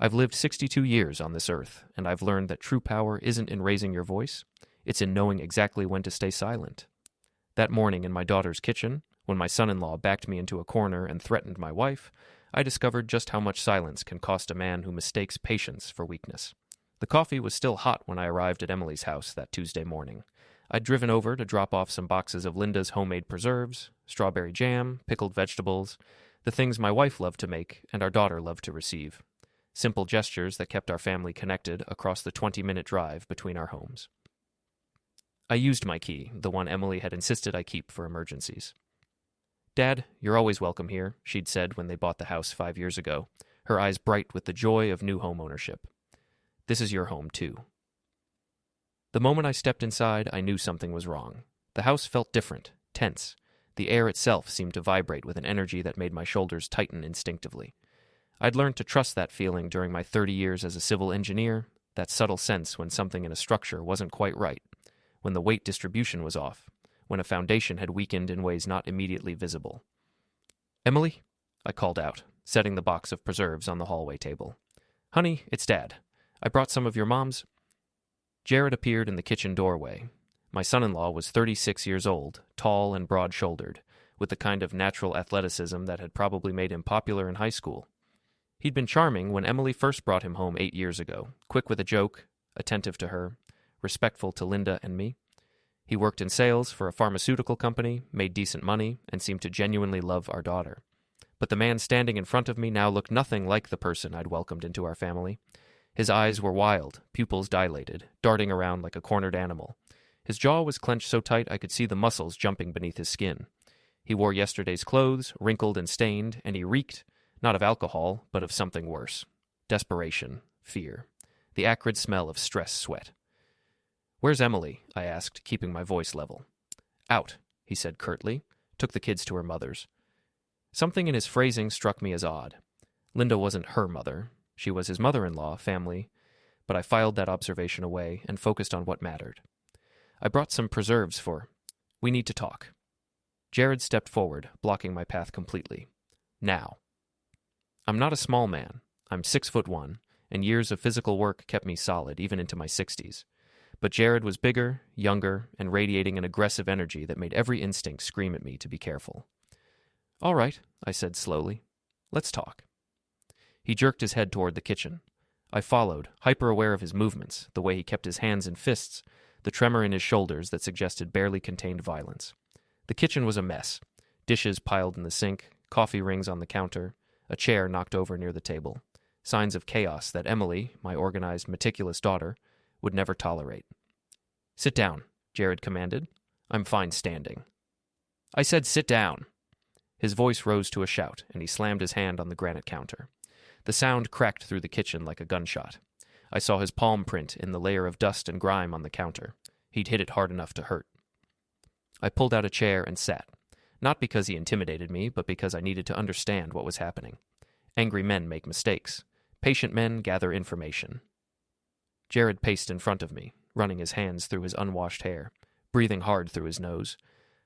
I've lived 62 years on this earth, and I've learned that true power isn't in raising your voice, it's in knowing exactly when to stay silent. That morning in my daughter's kitchen, when my son-in-law backed me into a corner and threatened my wife, I discovered just how much silence can cost a man who mistakes patience for weakness. The coffee was still hot when I arrived at Emily's house that Tuesday morning. I'd driven over to drop off some boxes of Linda's homemade preserves, strawberry jam, pickled vegetables, the things my wife loved to make and our daughter loved to receive. Simple gestures that kept our family connected across the 20-minute drive between our homes. I used my key, the one Emily had insisted I keep for emergencies. "Dad, you're always welcome here," she'd said when they bought the house 5 years ago, her eyes bright with the joy of new home ownership. "This is your home, too." The moment I stepped inside, I knew something was wrong. The house felt different, tense. The air itself seemed to vibrate with an energy that made my shoulders tighten instinctively. I'd learned to trust that feeling during my 30 years as a civil engineer, that subtle sense when something in a structure wasn't quite right, when the weight distribution was off, when a foundation had weakened in ways not immediately visible. "Emily?" I called out, setting the box of preserves on the hallway table. "Honey, it's Dad. I brought some of your mom's—" Jared appeared in the kitchen doorway. My son-in-law was 36 years old, tall and broad-shouldered, with the kind of natural athleticism that had probably made him popular in high school. He'd been charming when Emily first brought him home 8 years ago, quick with a joke, attentive to her, respectful to Linda and me. He worked in sales for a pharmaceutical company, made decent money, and seemed to genuinely love our daughter. But the man standing in front of me now looked nothing like the person I'd welcomed into our family. His eyes were wild, pupils dilated, darting around like a cornered animal. His jaw was clenched so tight I could see the muscles jumping beneath his skin. He wore yesterday's clothes, wrinkled and stained, and he reeked, not of alcohol, but of something worse. Desperation, fear, the acrid smell of stress sweat. "Where's Emily?" I asked, keeping my voice level. "Out," he said curtly, took the kids to her mother's. Something in his phrasing struck me as odd. Linda wasn't her mother. She was his mother-in-law, family, but I filed that observation away and focused on what mattered. I brought some preserves for— "We need to talk." Jared stepped forward, blocking my path completely. "Now." I'm not a small man. I'm 6'1", and years of physical work kept me solid, even into my 60s. But Jared was bigger, younger, and radiating an aggressive energy that made every instinct scream at me to be careful. "All right," I said slowly. "Let's talk." He jerked his head toward the kitchen. I followed, hyper-aware of his movements, the way he kept his hands in fists, the tremor in his shoulders that suggested barely contained violence. The kitchen was a mess. Dishes piled in the sink, coffee rings on the counter, a chair knocked over near the table. Signs of chaos that Emily, my organized, meticulous daughter, would never tolerate. "Sit down," Jared commanded. "I'm fine standing." "I said sit down." His voice rose to a shout, and he slammed his hand on the granite counter. The sound cracked through the kitchen like a gunshot. I saw his palm print in the layer of dust and grime on the counter. He'd hit it hard enough to hurt. I pulled out a chair and sat, not because he intimidated me, but because I needed to understand what was happening. Angry men make mistakes. Patient men gather information. Jared paced in front of me, running his hands through his unwashed hair, breathing hard through his nose.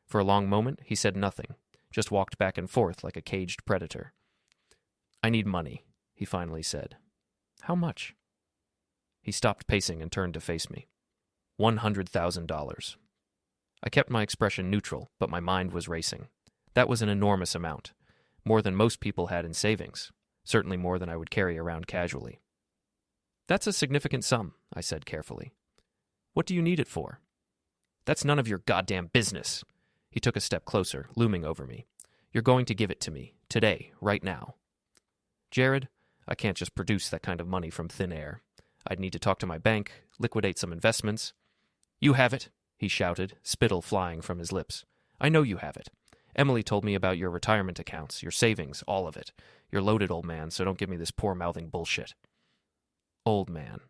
For a long moment, he said nothing, just walked back and forth like a caged predator. "I need money," he finally said. "How much?" He stopped pacing and turned to face me. $100,000. I kept my expression neutral, but my mind was racing. That was an enormous amount, more than most people had in savings, certainly more than I would carry around casually. "That's a significant sum," I said carefully. "What do you need it for?" "That's none of your goddamn business." He took a step closer, looming over me. "You're going to give it to me, today, right now." "Jared, I can't just produce that kind of money from thin air. I'd need to talk to my bank, liquidate some investments." "You have it," he shouted, spittle flying from his lips. "I know you have it. Emily told me about your retirement accounts, your savings, all of it. You're loaded, old man, so don't give me this poor-mouthing bullshit." Old man.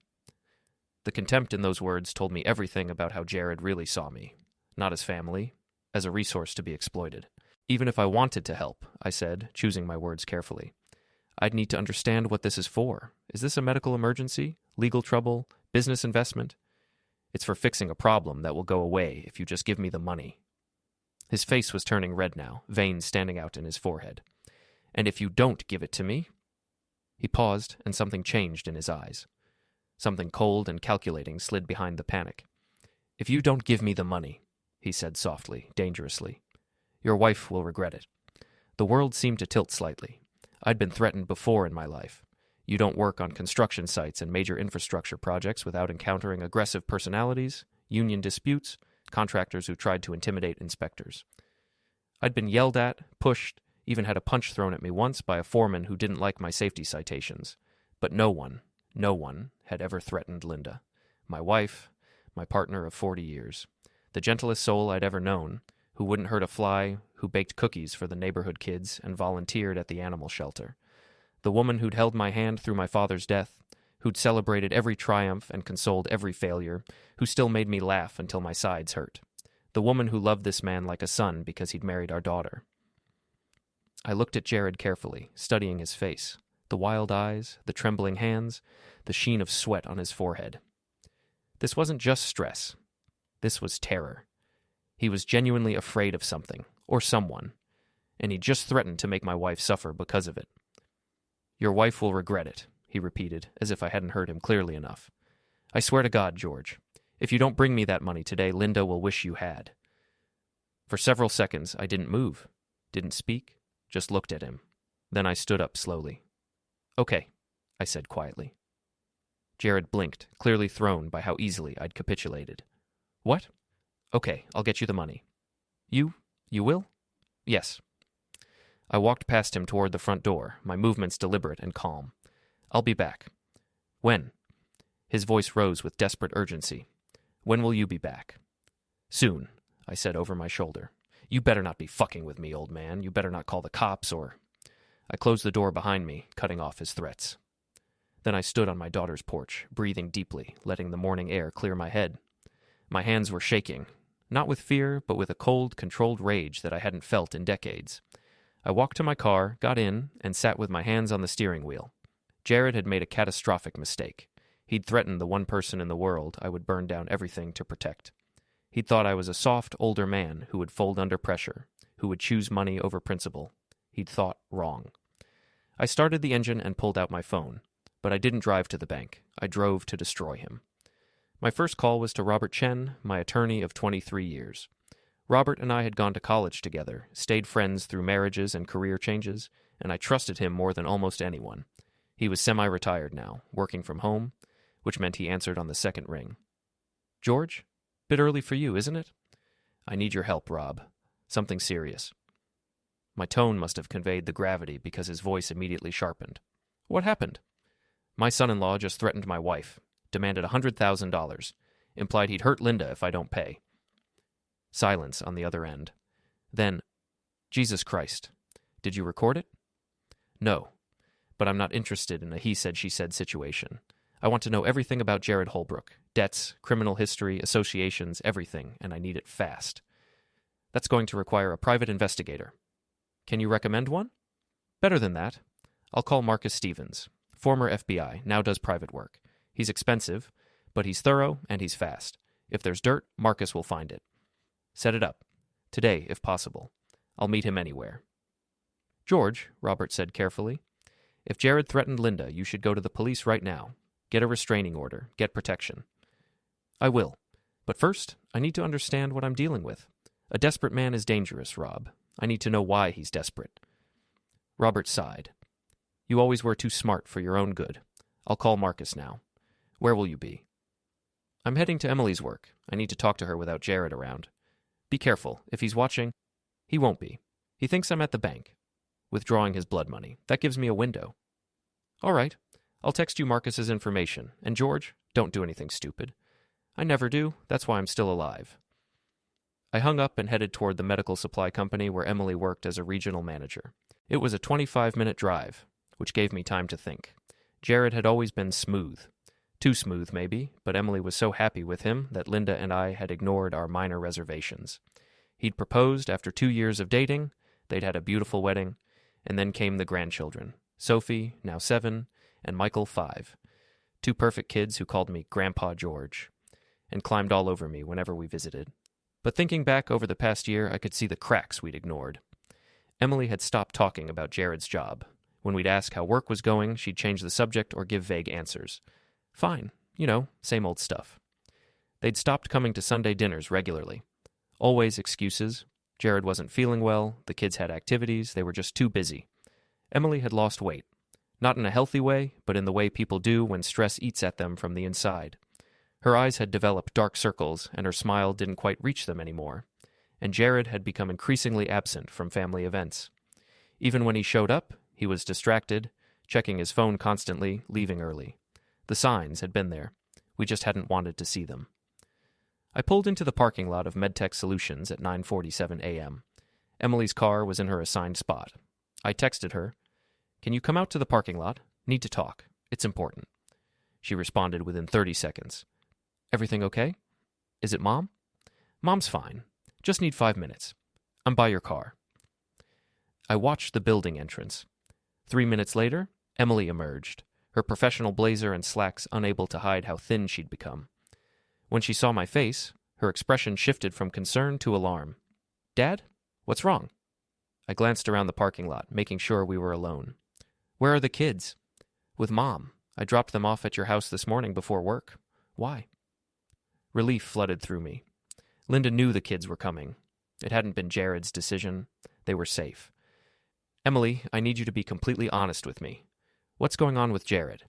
The contempt in those words told me everything about how Jared really saw me. Not as family, as a resource to be exploited. "Even if I wanted to help," I said, choosing my words carefully, "I'd need to understand what this is for. Is this a medical emergency? Legal trouble? Business investment? It's for fixing a problem that will go away if you just give me the money." His face was turning red now, veins standing out in his forehead. "And if you don't give it to me?" He paused, and something changed in his eyes. Something cold and calculating slid behind the panic. "If you don't give me the money," he said softly, dangerously, "your wife will regret it." The world seemed to tilt slightly. I'd been threatened before in my life. You don't work on construction sites and major infrastructure projects without encountering aggressive personalities, union disputes, contractors who tried to intimidate inspectors. I'd been yelled at, pushed, even had a punch thrown at me once by a foreman who didn't like my safety citations. But no one had ever threatened Linda, my wife, my partner of 40 years, the gentlest soul I'd ever known, who wouldn't hurt a fly, who baked cookies for the neighborhood kids and volunteered at the animal shelter. The woman who'd held my hand through my father's death, who'd celebrated every triumph and consoled every failure, who still made me laugh until my sides hurt. The woman who loved this man like a son because he'd married our daughter. I looked at Jared carefully, studying his face, the wild eyes, the trembling hands, the sheen of sweat on his forehead. This wasn't just stress. This was terror. He was genuinely afraid of something, or someone, and he just threatened to make my wife suffer because of it. "Your wife will regret it," he repeated, as if I hadn't heard him clearly enough. "I swear to God, George, if you don't bring me that money today, Linda will wish you had." For several seconds, I didn't move, didn't speak, just looked at him. Then I stood up slowly. "Okay," I said quietly. Jared blinked, clearly thrown by how easily I'd capitulated. "What?" "Okay, I'll get you the money." You will?" "Yes." I walked past him toward the front door, my movements deliberate and calm. "I'll be back." "When?" His voice rose with desperate urgency. "When will you be back?" "Soon," I said over my shoulder. "You better not be fucking with me, old man. You better not call the cops or—" I closed the door behind me, cutting off his threats. Then I stood on my daughter's porch, breathing deeply, letting the morning air clear my head. My hands were shaking, not with fear, but with a cold, controlled rage that I hadn't felt in decades. I walked to my car, got in, and sat with my hands on the steering wheel. Jared had made a catastrophic mistake. He'd threatened the one person in the world I would burn down everything to protect. He'd thought I was a soft, older man who would fold under pressure, who would choose money over principle. He'd thought wrong. I started the engine and pulled out my phone, but I didn't drive to the bank. I drove to destroy him. My first call was to Robert Chen, my attorney of 23 years. Robert and I had gone to college together, stayed friends through marriages and career changes, and I trusted him more than almost anyone. He was semi-retired now, working from home, which meant he answered on the second ring. "George? Bit early for you, isn't it?" "I need your help, Rob. Something serious." My tone must have conveyed the gravity because his voice immediately sharpened. "What happened?" "My son-in-law just threatened my wife, demanded $100,000, implied he'd hurt Linda if I don't pay." Silence on the other end. Then, "Jesus Christ. Did you record it?" "No, but I'm not interested in a he-said-she-said situation. I want to know everything about Jared Holbrook. Debts, criminal history, associations, everything, and I need it fast. That's going to require a private investigator." "Can you recommend one?" "Better than that. I'll call Marcus Stevens, former FBI, now does private work. He's expensive, but he's thorough and he's fast. If there's dirt, Marcus will find it. Set it up. Today, if possible. I'll meet him anywhere." "George," Robert said carefully, "if Jared threatened Linda, you should go to the police right now. Get a restraining order. Get protection." "I will. But first, I need to understand what I'm dealing with. A desperate man is dangerous, Rob. I need to know why he's desperate." Robert sighed. "You always were too smart for your own good. I'll call Marcus now. Where will you be?" "I'm heading to Emily's work. I need to talk to her without Jared around. Be careful. If he's watching, he won't be. He thinks I'm at the bank, withdrawing his blood money. That gives me a window." "All right. I'll text you Marcus's information. And George, don't do anything stupid." "I never do. That's why I'm still alive." I hung up and headed toward the medical supply company where Emily worked as a regional manager. It was a 25-minute drive, which gave me time to think. Jared had always been smooth. Too smooth, maybe, but Emily was so happy with him that Linda and I had ignored our minor reservations. He'd proposed after 2 years of dating, they'd had a beautiful wedding, and then came the grandchildren, Sophie, now 7, and Michael, 5. 2 perfect kids who called me Grandpa George, and climbed all over me whenever we visited. But thinking back over the past year, I could see the cracks we'd ignored. Emily had stopped talking about Jared's job. When we'd ask how work was going, she'd change the subject or give vague answers. Fine, same old stuff. They'd stopped coming to Sunday dinners regularly. Always excuses. Jared wasn't feeling well, the kids had activities, they were just too busy. Emily had lost weight. Not in a healthy way, but in the way people do when stress eats at them from the inside. Her eyes had developed dark circles, and her smile didn't quite reach them anymore. And Jared had become increasingly absent from family events. Even when he showed up, he was distracted, checking his phone constantly, leaving early. The signs had been there. We just hadn't wanted to see them. I pulled into the parking lot of MedTech Solutions at 9:47 a.m. Emily's car was in her assigned spot. I texted her, "Can you come out to the parking lot? Need to talk. It's important." She responded within 30 seconds. "Everything okay? Is it Mom?" "Mom's fine. Just need 5 minutes. I'm by your car." I watched the building entrance. 3 minutes later, Emily emerged, her professional blazer and slacks unable to hide how thin she'd become. When she saw my face, her expression shifted from concern to alarm. "Dad? What's wrong?" I glanced around the parking lot, making sure we were alone. "Where are the kids?" "With Mom. I dropped them off at your house this morning before work." "Why?" Relief flooded through me. Linda knew the kids were coming. It hadn't been Jared's decision. They were safe. "Emily, I need you to be completely honest with me. What's going on with Jared?"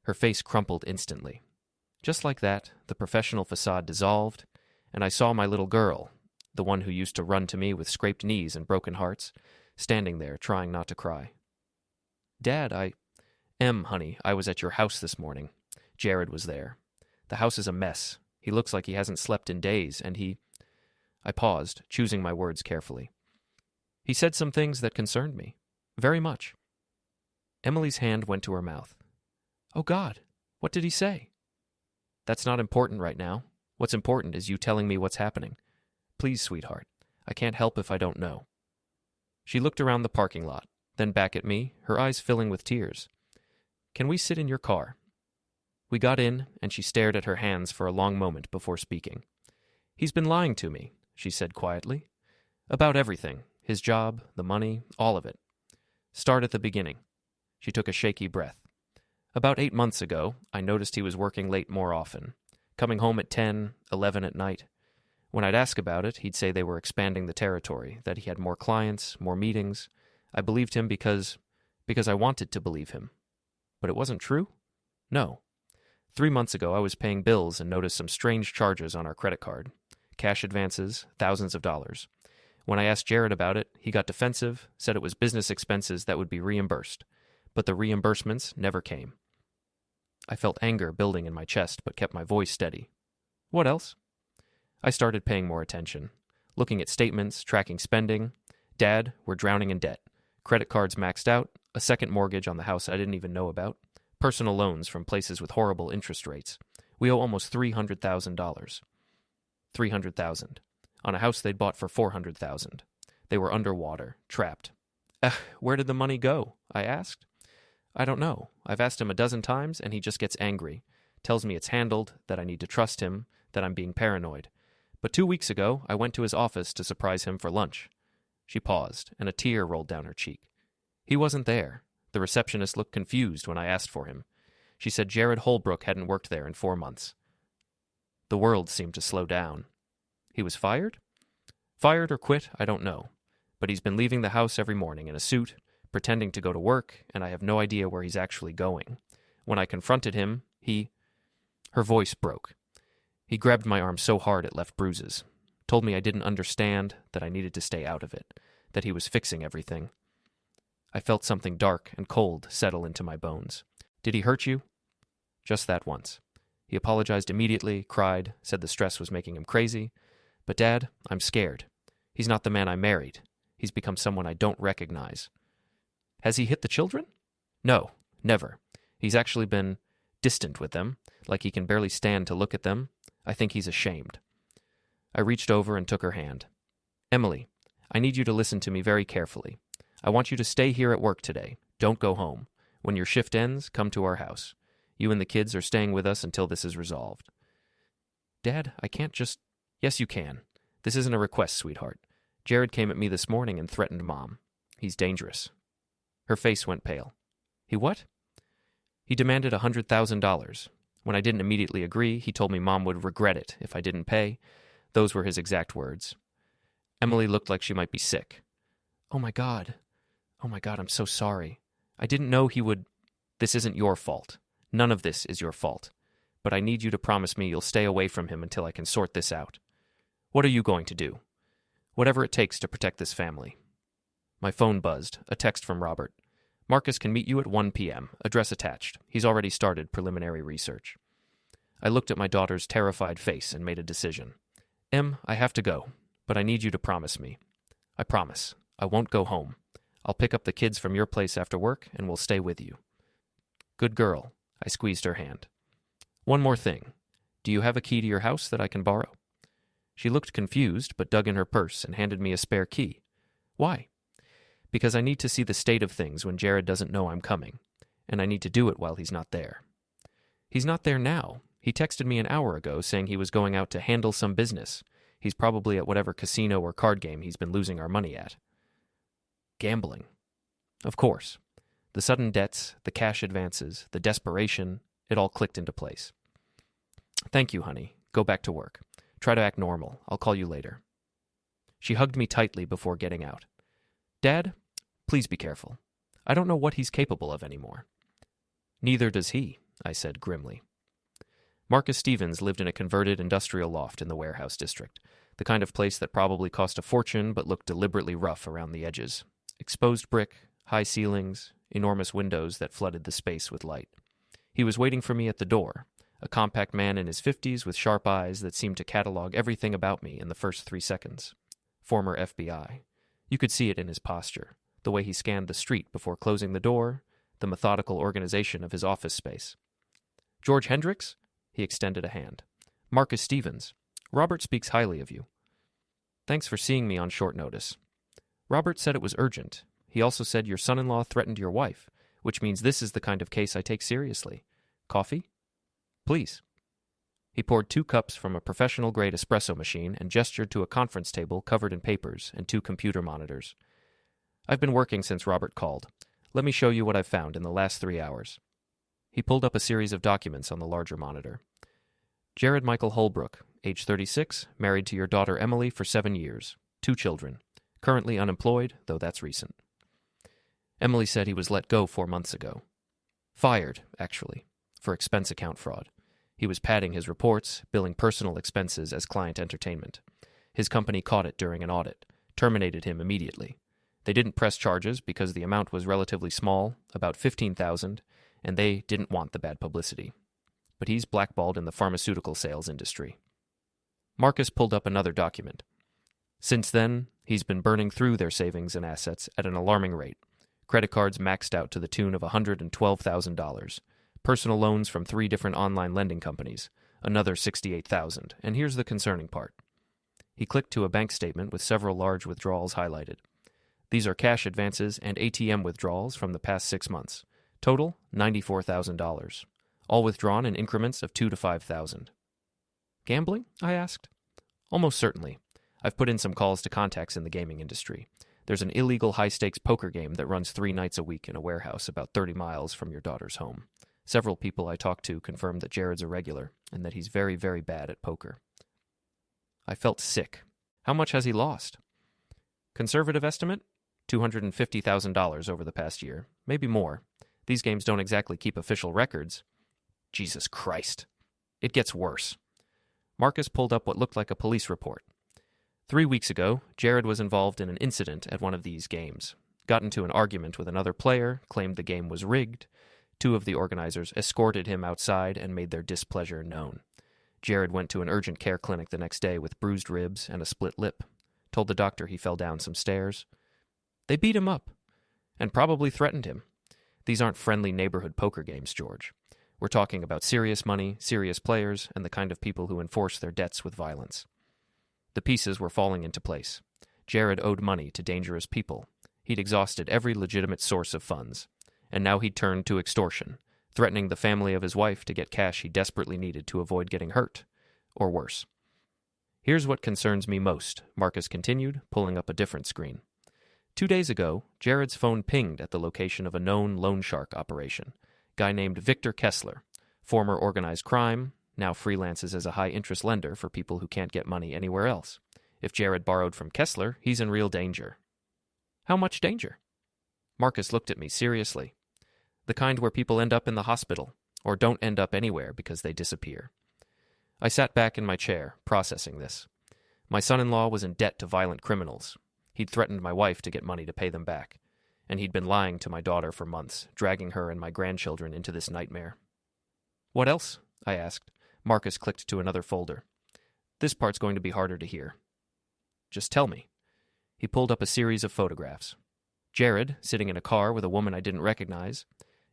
Her face crumpled instantly. Just like that, the professional facade dissolved, and I saw my little girl, the one who used to run to me with scraped knees and broken hearts, standing there trying not to cry. "Dad, honey, I was at your house this morning. Jared was there. The house is a mess. He looks like he hasn't slept in days, and I paused, choosing my words carefully. "He said some things that concerned me. Very much." Emily's hand went to her mouth. "Oh, God, what did he say?" "That's not important right now. What's important is you telling me what's happening. Please, sweetheart. I can't help if I don't know." She looked around the parking lot, then back at me, her eyes filling with tears. "Can we sit in your car?" We got in, and she stared at her hands for a long moment before speaking. "He's been lying to me," she said quietly. "About everything. His job, the money, all of it. Start at the beginning." She took a shaky breath. "About 8 months ago, I noticed he was working late more often, coming home at 10, 11 at night. When I'd ask about it, he'd say they were expanding the territory, that he had more clients, more meetings. I believed him because I wanted to believe him. But it wasn't true? No. 3 months ago, I was paying bills and noticed some strange charges on our credit card. Cash advances, thousands of dollars. When I asked Jared about it, he got defensive, said it was business expenses that would be reimbursed. But the reimbursements never came. I felt anger building in my chest, but kept my voice steady. "What else?" I started paying more attention, looking at statements, tracking spending. "Dad, we're drowning in debt. Credit cards maxed out, a second mortgage on the house I didn't even know about, personal loans from places with horrible interest rates. We owe almost $300,000. $300,000 on a house they'd bought for $400,000. They were underwater, trapped. Where did the money go?" I asked. "I don't know. I've asked him a dozen times, and he just gets angry. Tells me it's handled, that I need to trust him, that I'm being paranoid. But 2 weeks ago, I went to his office to surprise him for lunch." She paused, and a tear rolled down her cheek. "He wasn't there. The receptionist looked confused when I asked for him. She said Jared Holbrook hadn't worked there in 4 months. The world seemed to slow down. "He was fired?" "Fired or quit, I don't know. But he's been leaving the house every morning in a suit, pretending to go to work, and I have no idea where he's actually going. When I confronted him, Her voice broke. He grabbed my arm so hard it left bruises. Told me I didn't understand, that I needed to stay out of it, that he was fixing everything. I felt something dark and cold settle into my bones. "Did he hurt you?" "Just that once. He apologized immediately, cried, said the stress was making him crazy. But Dad, I'm scared. He's not the man I married. He's become someone I don't recognize." "Has he hit the children?" "No, never. He's actually been distant with them, like he can barely stand to look at them. I think he's ashamed." I reached over and took her hand. "Emily, I need you to listen to me very carefully. I want you to stay here at work today. Don't go home. When your shift ends, come to our house. You and the kids are staying with us until this is resolved." "Dad, I can't just—" "Yes, you can. This isn't a request, sweetheart. Jared came at me this morning and threatened Mom. He's dangerous." Her face went pale. He what? He demanded $100,000. When I didn't immediately agree, he told me Mom would regret it if I didn't pay. Those were his exact words. Emily looked like she might be sick. Oh my God, I'm so sorry. I didn't know he would... This isn't your fault. None of this is your fault. But I need you to promise me you'll stay away from him until I can sort this out. What are you going to do? Whatever it takes to protect this family. My phone buzzed, a text from Robert. Marcus can meet you at 1 p.m., address attached. He's already started preliminary research. I looked at my daughter's terrified face and made a decision. Em, I have to go, but I need you to promise me. I promise. I won't go home. I'll pick up the kids from your place after work, and we'll stay with you. Good girl. I squeezed her hand. One more thing. Do you have a key to your house that I can borrow? She looked confused, but dug in her purse and handed me a spare key. Why? Because I need to see the state of things when Jared doesn't know I'm coming, and I need to do it while he's not there. He's not there now. He texted me an hour ago saying he was going out to handle some business. He's probably at whatever casino or card game he's been losing our money at. Gambling. Of course. The sudden debts, the cash advances, the desperation, it all clicked into place. Thank you, honey. Go back to work. Try to act normal. I'll call you later. She hugged me tightly before getting out. Dad, please be careful. I don't know what he's capable of anymore. Neither does he, I said grimly. Marcus Stevens lived in a converted industrial loft in the warehouse district, the kind of place that probably cost a fortune but looked deliberately rough around the edges. Exposed brick, high ceilings, enormous windows that flooded the space with light. He was waiting for me at the door, a compact man in his 50s with sharp eyes that seemed to catalog everything about me in the first 3 seconds. Former FBI. You could see it in his posture, the way he scanned the street before closing the door, the methodical organization of his office space. George Hendricks? He extended a hand. Marcus Stevens. Robert speaks highly of you. Thanks for seeing me on short notice. Robert said it was urgent. He also said your son-in-law threatened your wife, which means this is the kind of case I take seriously. Coffee? Please. He poured 2 cups from a professional-grade espresso machine and gestured to a conference table covered in papers and 2 computer monitors. I've been working since Robert called. Let me show you what I've found in the last 3 hours. He pulled up a series of documents on the larger monitor. Jared Michael Holbrook, age 36, married to your daughter Emily for 7 years, 2 children, currently unemployed, though that's recent. Emily said he was let go 4 months ago. Fired, actually, for expense account fraud. He was padding his reports, billing personal expenses as client entertainment. His company caught it during an audit, terminated him immediately. They didn't press charges because the amount was relatively small, about $15,000, and they didn't want the bad publicity. But he's blackballed in the pharmaceutical sales industry. Marcus pulled up another document. Since then, he's been burning through their savings and assets at an alarming rate. Credit cards maxed out to the tune of $112,000. Personal loans from 3 different online lending companies, another $68,000. And here's the concerning part. He clicked to a bank statement with several large withdrawals highlighted. These are cash advances and ATM withdrawals from the past 6 months. Total, $94,000. All withdrawn in increments of $2,000 to $5,000. Gambling? I asked. Almost certainly. I've put in some calls to contacts in the gaming industry. There's an illegal high-stakes poker game that runs 3 nights a week in a warehouse about 30 miles from your daughter's home. Several people I talked to confirmed that Jared's a regular and that he's very, very bad at poker. I felt sick. How much has he lost? Conservative estimate? $250,000 over the past year. Maybe more. These games don't exactly keep official records. Jesus Christ. It gets worse. Marcus pulled up what looked like a police report. 3 weeks ago, Jared was involved in an incident at one of these games. Got into an argument with another player, claimed the game was rigged. 2 of the organizers escorted him outside and made their displeasure known. Jared went to an urgent care clinic the next day with bruised ribs and a split lip. Told the doctor he fell down some stairs. They beat him up and probably threatened him. These aren't friendly neighborhood poker games, George. We're talking about serious money, serious players, and the kind of people who enforce their debts with violence. The pieces were falling into place. Jared owed money to dangerous people. He'd exhausted every legitimate source of funds. And now he'd turned to extortion, threatening the family of his wife to get cash he desperately needed to avoid getting hurt, or worse. Here's what concerns me most, Marcus continued, pulling up a different screen. 2 days ago, Jared's phone pinged at the location of a known loan shark operation. Guy named Victor Kessler, former organized crime, now freelances as a high-interest lender for people who can't get money anywhere else. If Jared borrowed from Kessler, he's in real danger. How much danger? Marcus looked at me seriously. The kind where people end up in the hospital, or don't end up anywhere because they disappear. I sat back in my chair, processing this. My son-in-law was in debt to violent criminals. He'd threatened my wife to get money to pay them back. And he'd been lying to my daughter for months, dragging her and my grandchildren into this nightmare. What else? I asked. Marcus clicked to another folder. This part's going to be harder to hear. Just tell me. He pulled up a series of photographs. Jared, sitting in a car with a woman I didn't recognize.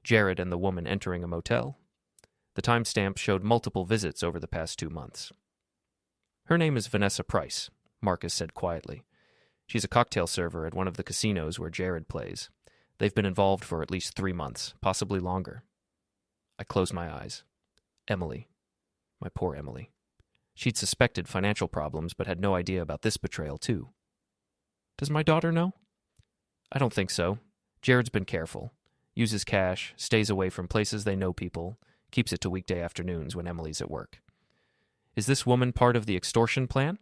Jared and the woman entering a motel. The timestamp showed multiple visits over the past 2 months. Her name is Vanessa Price, Marcus said quietly. She's a cocktail server at one of the casinos where Jared plays. They've been involved for at least 3 months, possibly longer. I closed my eyes. Emily. My poor Emily. She'd suspected financial problems but had no idea about this betrayal, too. Does my daughter know? I don't think so. Jared's been careful. Uses cash, stays away from places they know people, keeps it to weekday afternoons when Emily's at work. Is this woman part of the extortion plan?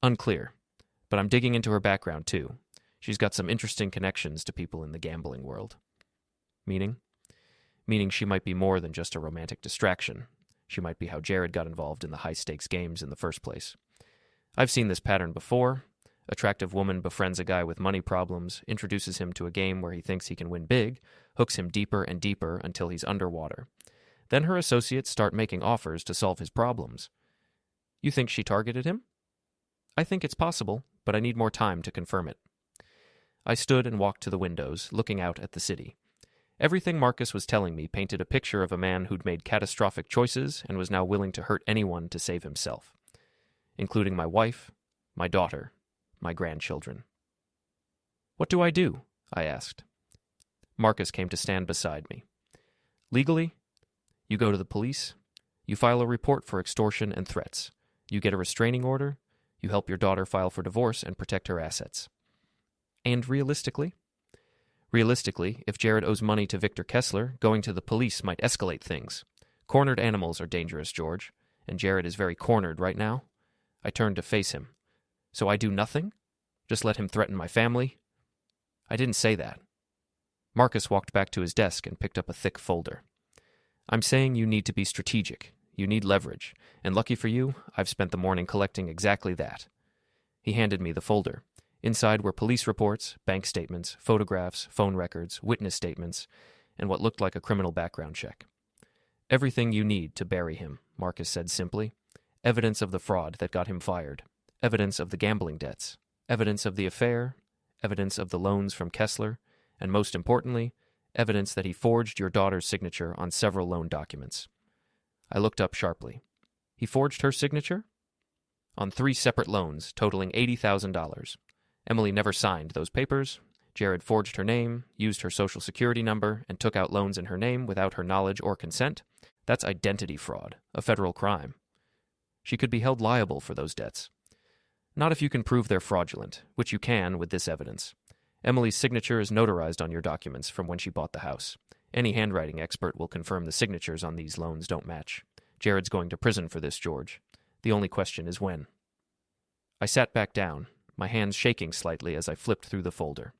Unclear, but I'm digging into her background, too. She's got some interesting connections to people in the gambling world. Meaning? Meaning she might be more than just a romantic distraction. She might be how Jared got involved in the high-stakes games in the first place. I've seen this pattern before. Attractive woman befriends a guy with money problems, introduces him to a game where he thinks he can win big, hooks him deeper and deeper until he's underwater. Then her associates start making offers to solve his problems. You think she targeted him? I think it's possible, but I need more time to confirm it. I stood and walked to the windows, looking out at the city. Everything Marcus was telling me painted a picture of a man who'd made catastrophic choices and was now willing to hurt anyone to save himself, including my wife, my daughter, my grandchildren. What do I do? I asked. Marcus came to stand beside me. Legally, you go to the police, you file a report for extortion and threats, you get a restraining order, you help your daughter file for divorce and protect her assets. And realistically, if Jared owes money to Victor Kessler, going to the police might escalate things. Cornered animals are dangerous, George, and Jared is very cornered right now. I turned to face him. So I do nothing? Just let him threaten my family? I didn't say that. Marcus walked back to his desk and picked up a thick folder. I'm saying you need to be strategic. You need leverage. And lucky for you, I've spent the morning collecting exactly that. He handed me the folder. Inside were police reports, bank statements, photographs, phone records, witness statements, and what looked like a criminal background check. Everything you need to bury him, Marcus said simply. Evidence of the fraud that got him fired. Evidence of the gambling debts. Evidence of the affair. Evidence of the loans from Kessler. And most importantly, evidence that he forged your daughter's signature on several loan documents. I looked up sharply. He forged her signature? On 3 separate loans, totaling $80,000. Emily never signed those papers. Jared forged her name, used her social security number, and took out loans in her name without her knowledge or consent. That's identity fraud, a federal crime. She could be held liable for those debts. Not if you can prove they're fraudulent, which you can with this evidence. Emily's signature is notarized on your documents from when she bought the house. Any handwriting expert will confirm the signatures on these loans don't match. Jared's going to prison for this, George. The only question is when. I sat back down, my hands shaking slightly as I flipped through the folder.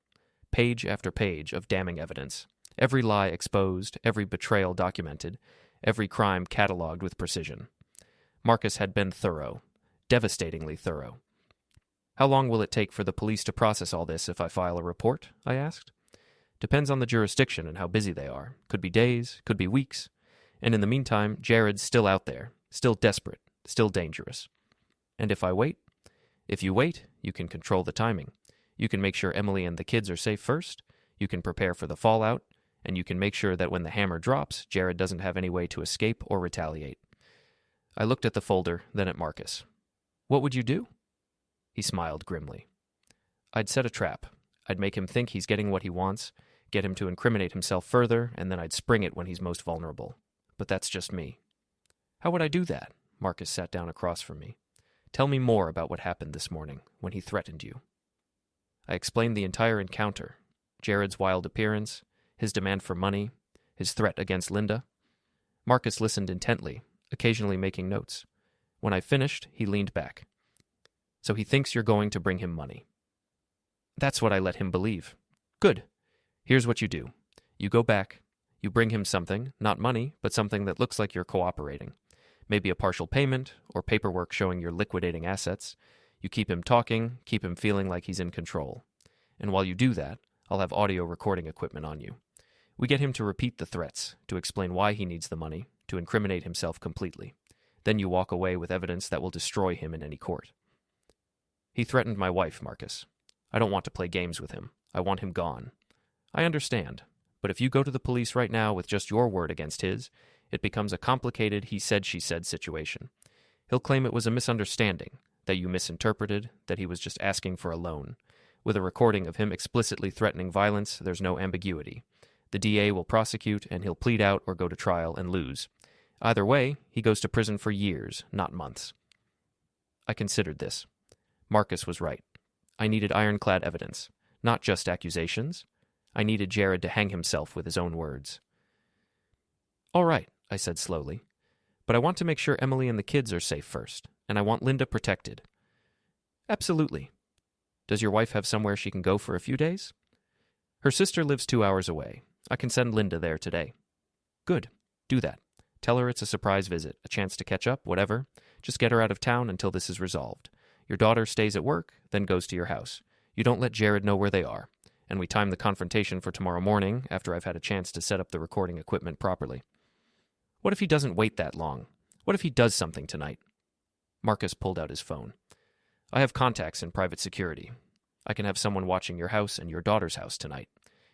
Page after page of damning evidence. Every lie exposed, every betrayal documented, every crime cataloged with precision. Marcus had been thorough, devastatingly thorough. How long will it take for the police to process all this if I file a report? I asked. Depends on the jurisdiction and how busy they are. Could be days, could be weeks. And in the meantime, Jared's still out there, still desperate, still dangerous. And if I wait? If you wait, you can control the timing. You can make sure Emily and the kids are safe first, you can prepare for the fallout, and you can make sure that when the hammer drops, Jared doesn't have any way to escape or retaliate. I looked at the folder, then at Marcus. What would you do? He smiled grimly. I'd set a trap. I'd make him think he's getting what he wants, get him to incriminate himself further, and then I'd spring it when he's most vulnerable. But that's just me. How would I do that? Marcus sat down across from me. Tell me more about what happened this morning, when he threatened you. I explained the entire encounter, Jared's wild appearance, his demand for money, his threat against Linda. Marcus listened intently, occasionally making notes. When I finished, he leaned back. So he thinks you're going to bring him money. That's what I let him believe. Good. Here's what you do. You go back. You bring him something, not money, but something that looks like you're cooperating. Maybe a partial payment or paperwork showing you're liquidating assets. You keep him talking, keep him feeling like he's in control. And while you do that, I'll have audio recording equipment on you. We get him to repeat the threats, to explain why he needs the money, to incriminate himself completely. Then you walk away with evidence that will destroy him in any court. He threatened my wife, Marcus. I don't want to play games with him. I want him gone. I understand, but if you go to the police right now with just your word against his, it becomes a complicated he-said-she-said situation. He'll claim it was a misunderstanding, that you misinterpreted, that he was just asking for a loan. With a recording of him explicitly threatening violence, there's no ambiguity. The DA will prosecute, and he'll plead out or go to trial and lose. Either way, he goes to prison for years, not months. I considered this. Marcus was right. I needed ironclad evidence, not just accusations. I needed Jared to hang himself with his own words. All right, I said slowly, but I want to make sure Emily and the kids are safe first, and I want Linda protected. Absolutely. Does your wife have somewhere she can go for a few days? Her sister lives 2 hours away. I can send Linda there today. Good. Do that. Tell her it's a surprise visit, a chance to catch up, whatever. Just get her out of town until this is resolved. Your daughter stays at work, then goes to your house. You don't let Jared know where they are. And we time the confrontation for tomorrow morning after I've had a chance to set up the recording equipment properly. What if he doesn't wait that long? What if he does something tonight? Marcus pulled out his phone. I have contacts in private security. I can have someone watching your house and your daughter's house tonight.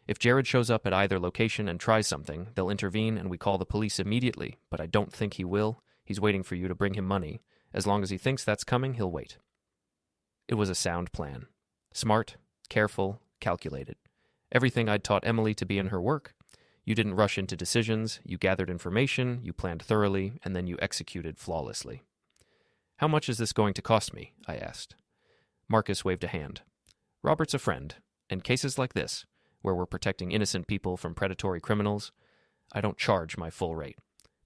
If Jared shows up at either location and tries something, they'll intervene and we call the police immediately, but I don't think he will. He's waiting for you to bring him money. As long as he thinks that's coming, he'll wait. It was a sound plan. Smart, careful, calculated. Everything I'd taught Emily to be in her work. You didn't rush into decisions, you gathered information, you planned thoroughly, and then you executed flawlessly. How much is this going to cost me? I asked. Marcus waved a hand. Robert's a friend, and cases like this, where we're protecting innocent people from predatory criminals, I don't charge my full rate.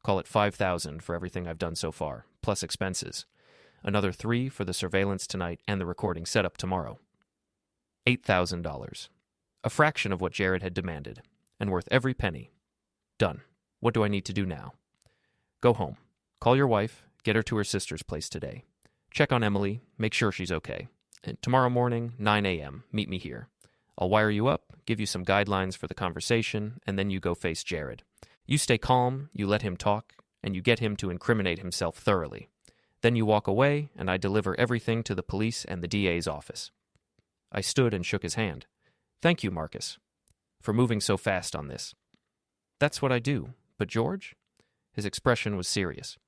Call it $5,000 for everything I've done so far, plus expenses. Another $3,000 for the surveillance tonight and the recording setup tomorrow. $8,000. A fraction of what Jared had demanded, and worth every penny. Done. What do I need to do now? Go home. Call your wife, get her to her sister's place today. Check on Emily, make sure she's okay. And tomorrow morning, 9 a.m., meet me here. I'll wire you up, give you some guidelines for the conversation, and then you go face Jared. You stay calm, you let him talk, and you get him to incriminate himself thoroughly. Then you walk away, and I deliver everything to the police and the DA's office. I stood and shook his hand. Thank you, Marcus, for moving so fast on this. That's what I do. But George? His expression was serious.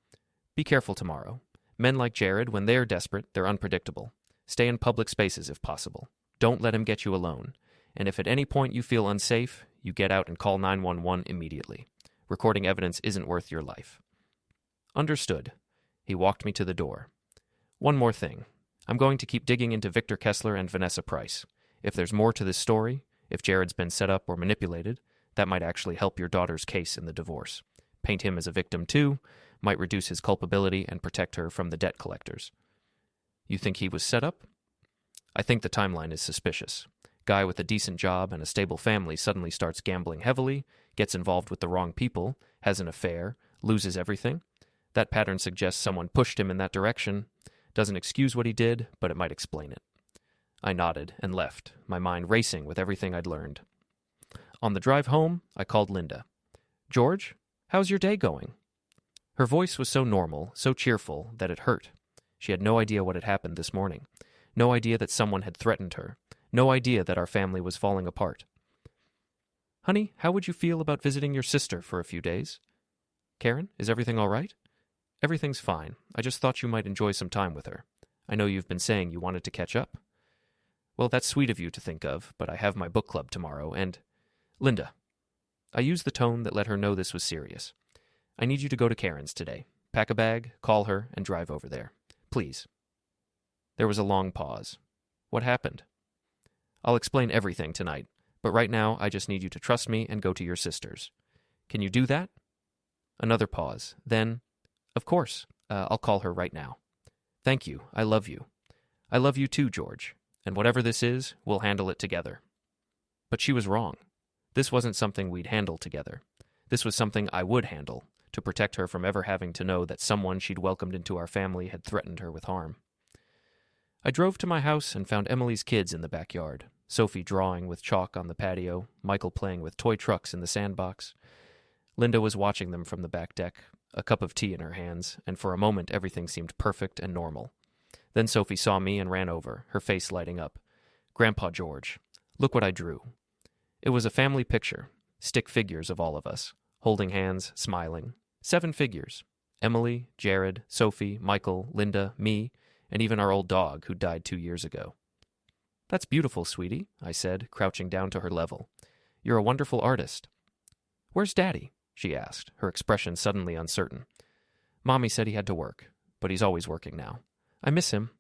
Be careful tomorrow. Men like Jared, when they're desperate, they're unpredictable. Stay in public spaces if possible. Don't let him get you alone. And if at any point you feel unsafe, you get out and call 911 immediately. Recording evidence isn't worth your life. Understood. He walked me to the door. One more thing. I'm going to keep digging into Victor Kessler and Vanessa Price. If there's more to this story, if Jared's been set up or manipulated, that might actually help your daughter's case in the divorce. Paint him as a victim too, might reduce his culpability and protect her from the debt collectors. You think he was set up? I think the timeline is suspicious. Guy with a decent job and a stable family suddenly starts gambling heavily, gets involved with the wrong people, has an affair, loses everything. That pattern suggests someone pushed him in that direction. Doesn't excuse what he did, but it might explain it. I nodded and left, my mind racing with everything I'd learned. On the drive home, I called Linda. George, how's your day going? Her voice was so normal, so cheerful, that it hurt. She had no idea what had happened this morning. No idea that someone had threatened her. No idea that our family was falling apart. Honey, how would you feel about visiting your sister for a few days? Karen, is everything all right? Everything's fine. I just thought you might enjoy some time with her. I know you've been saying you wanted to catch up. Well, that's sweet of you to think of, but I have my book club tomorrow, and... Linda. I used the tone that let her know this was serious. I need you to go to Karen's today. Pack a bag, call her, and drive over there. Please. There was a long pause. What happened? I'll explain everything tonight, but right now I just need you to trust me and go to your sister's. Can you do that?" Another pause. Then, "Of course. I'll call her right now." "Thank you. I love you." "I love you too, George. And whatever this is, we'll handle it together." But she was wrong. This wasn't something we'd handle together. This was something I would handle, to protect her from ever having to know that someone she'd welcomed into our family had threatened her with harm. I drove to my house and found Emily's kids in the backyard, Sophie drawing with chalk on the patio, Michael playing with toy trucks in the sandbox. Linda was watching them from the back deck, a cup of tea in her hands, and for a moment everything seemed perfect and normal. Then Sophie saw me and ran over, her face lighting up. "Grandpa George, look what I drew." It was a family picture, stick figures of all of us, holding hands, smiling. 7 figures. Emily, Jared, Sophie, Michael, Linda, me, and even our old dog who died 2 years ago. "That's beautiful, sweetie," I said, crouching down to her level. "You're a wonderful artist." "Where's Daddy?" she asked, her expression suddenly uncertain. "Mommy said he had to work, but he's always working now. I miss him."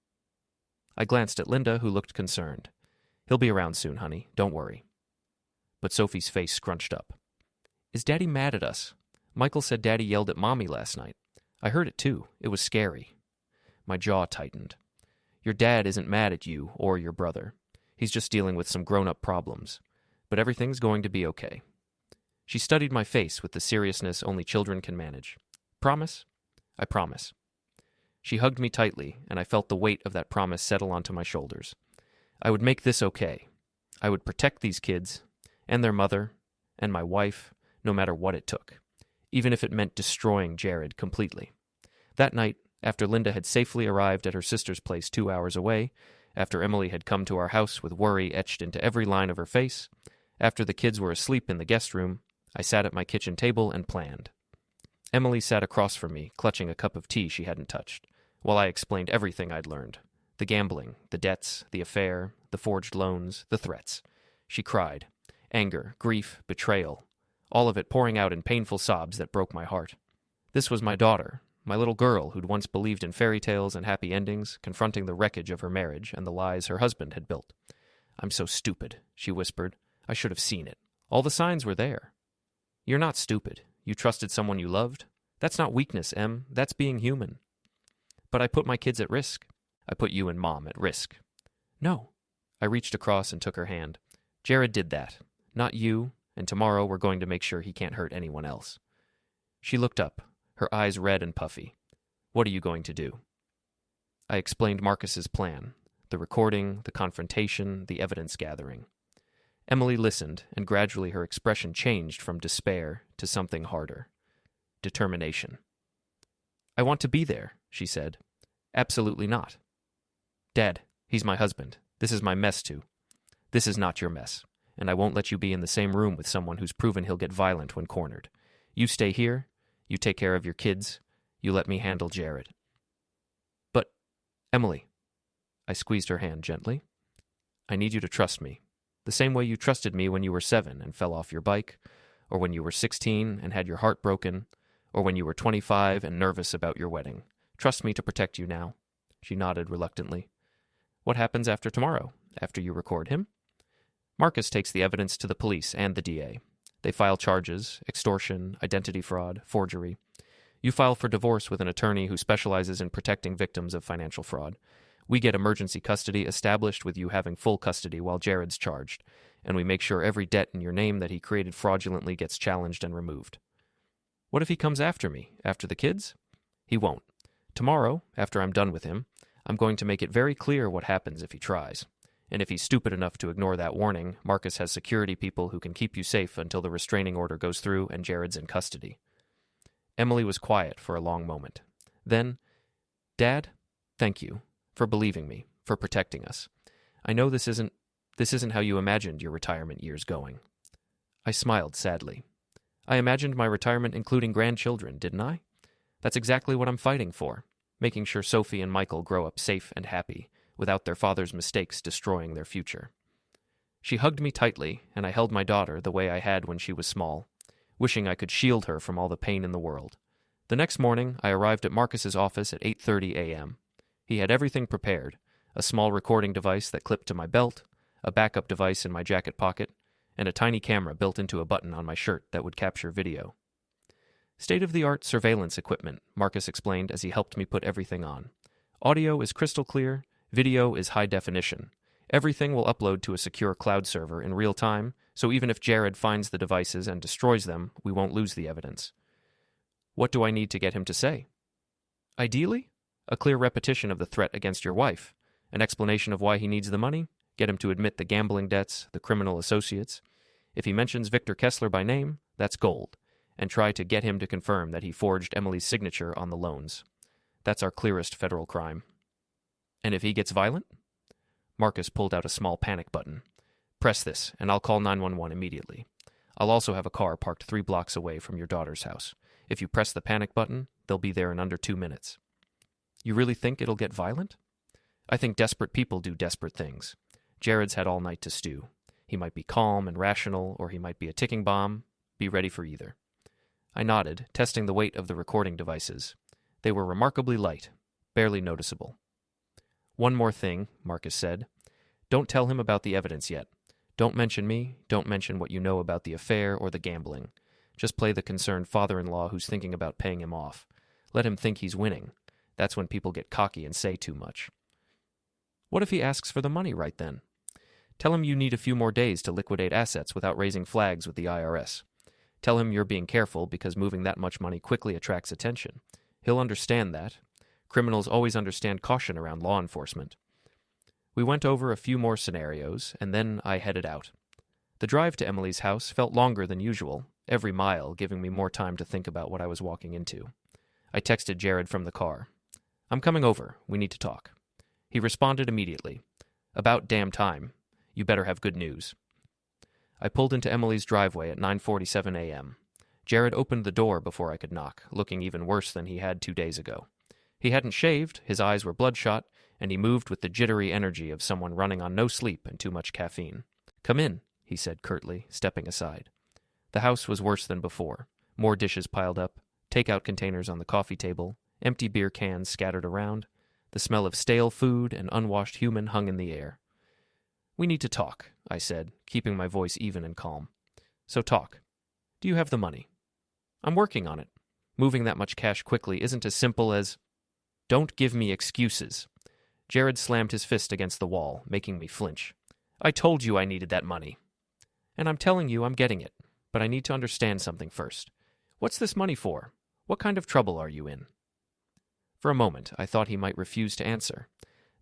I glanced at Linda, who looked concerned. "He'll be around soon, honey. Don't worry." But Sophie's face scrunched up. "Is Daddy mad at us? Michael said Daddy yelled at Mommy last night. I heard it too. It was scary." My jaw tightened. "Your dad isn't mad at you or your brother. He's just dealing with some grown-up problems. But everything's going to be okay." She studied my face with the seriousness only children can manage. "Promise?" "I promise." She hugged me tightly, and I felt the weight of that promise settle onto my shoulders. I would make this okay. I would protect these kids, and their mother, and my wife, no matter what it took, even if it meant destroying Jared completely. That night, after Linda had safely arrived at her sister's place 2 hours away, after Emily had come to our house with worry etched into every line of her face, after the kids were asleep in the guest room, I sat at my kitchen table and planned. Emily sat across from me, clutching a cup of tea she hadn't touched, while I explained everything I'd learned. The gambling, the debts, the affair, the forged loans, the threats. She cried. Anger, grief, betrayal, all of it pouring out in painful sobs that broke my heart. This was my daughter, my little girl who'd once believed in fairy tales and happy endings, confronting the wreckage of her marriage and the lies her husband had built. "I'm so stupid," she whispered. "I should have seen it. All the signs were there." "You're not stupid. You trusted someone you loved. That's not weakness, Em. That's being human." "But I put my kids at risk. I put you and Mom at risk." "No." I reached across and took her hand. "Jared did that. Not you, and tomorrow we're going to make sure he can't hurt anyone else." She looked up, her eyes red and puffy. "What are you going to do?" I explained Marcus's plan, the recording, the confrontation, the evidence gathering. Emily listened, and gradually her expression changed from despair to something harder. Determination. "I want to be there," she said. "Absolutely not." "Dad, he's my husband. This is my mess too." "This is not your mess, and I won't let you be in the same room with someone who's proven he'll get violent when cornered. You stay here, you take care of your kids, you let me handle Jared." "But, Emily," I squeezed her hand gently, "I need you to trust me, the same way you trusted me when you were 7 and fell off your bike, or when you were 16 and had your heart broken, or when you were 25 and nervous about your wedding. Trust me to protect you now." She nodded reluctantly. "What happens after tomorrow, after you record him?" "Marcus takes the evidence to the police and the DA. They file charges, extortion, identity fraud, forgery. You file for divorce with an attorney who specializes in protecting victims of financial fraud. We get emergency custody established with you having full custody while Jared's charged, and we make sure every debt in your name that he created fraudulently gets challenged and removed." "What if he comes after me, after the kids?" "He won't. Tomorrow, after I'm done with him, I'm going to make it very clear what happens if he tries. And if he's stupid enough to ignore that warning, Marcus has security people who can keep you safe until the restraining order goes through and Jared's in custody." Emily was quiet for a long moment. Then, "Dad, thank you for believing me, for protecting us. I know this isn't how you imagined your retirement years going." I smiled sadly. "I imagined my retirement including grandchildren, didn't I? That's exactly what I'm fighting for, making sure Sophie and Michael grow up safe and happy, without their father's mistakes destroying their future." She hugged me tightly, and I held my daughter the way I had when she was small, wishing I could shield her from all the pain in the world. The next morning, I arrived at Marcus's office at 8:30 a.m. He had everything prepared, a small recording device that clipped to my belt, a backup device in my jacket pocket, and a tiny camera built into a button on my shirt that would capture video. State-of-the-art surveillance equipment, Marcus explained as he helped me put everything on. Audio is crystal clear, video is high definition. Everything will upload to a secure cloud server in real time, so even if Jared finds the devices and destroys them, we won't lose the evidence. What do I need to get him to say? Ideally, a clear repetition of the threat against your wife, an explanation of why he needs the money, get him to admit the gambling debts, the criminal associates. If he mentions Victor Kessler by name, that's gold, and try to get him to confirm that he forged Emily's signature on the loans. That's our clearest federal crime. And if he gets violent? Marcus pulled out a small panic button. Press this, and I'll call 911 immediately. I'll also have a car parked 3 blocks away from your daughter's house. If you press the panic button, they'll be there in under 2 minutes. You really think it'll get violent? I think desperate people do desperate things. Jared's had all night to stew. He might be calm and rational, or he might be a ticking bomb. Be ready for either. I nodded, testing the weight of the recording devices. They were remarkably light, barely noticeable. One more thing, Marcus said. Don't tell him about the evidence yet. Don't mention me, don't mention what you know about the affair or the gambling. Just play the concerned father-in-law who's thinking about paying him off. Let him think he's winning. That's when people get cocky and say too much. What if he asks for the money right then? Tell him you need a few more days to liquidate assets without raising flags with the IRS. Tell him you're being careful because moving that much money quickly attracts attention. He'll understand that. Criminals always understand caution around law enforcement. We went over a few more scenarios, and then I headed out. The drive to Emily's house felt longer than usual, every mile giving me more time to think about what I was walking into. I texted Jared from the car. I'm coming over. We need to talk. He responded immediately. About damn time. You better have good news. I pulled into Emily's driveway at 9:47 a.m. Jared opened the door before I could knock, looking even worse than he had 2 days ago. He hadn't shaved, his eyes were bloodshot, and he moved with the jittery energy of someone running on no sleep and too much caffeine. Come in, he said curtly, stepping aside. The house was worse than before. More dishes piled up, takeout containers on the coffee table, empty beer cans scattered around. The smell of stale food and unwashed human hung in the air. We need to talk, I said, keeping my voice even and calm. So talk. Do you have the money? I'm working on it. Moving that much cash quickly isn't as simple as... Don't give me excuses. Jared slammed his fist against the wall, making me flinch. I told you I needed that money. And I'm telling you I'm getting it, but I need to understand something first. What's this money for? What kind of trouble are you in? For a moment, I thought he might refuse to answer.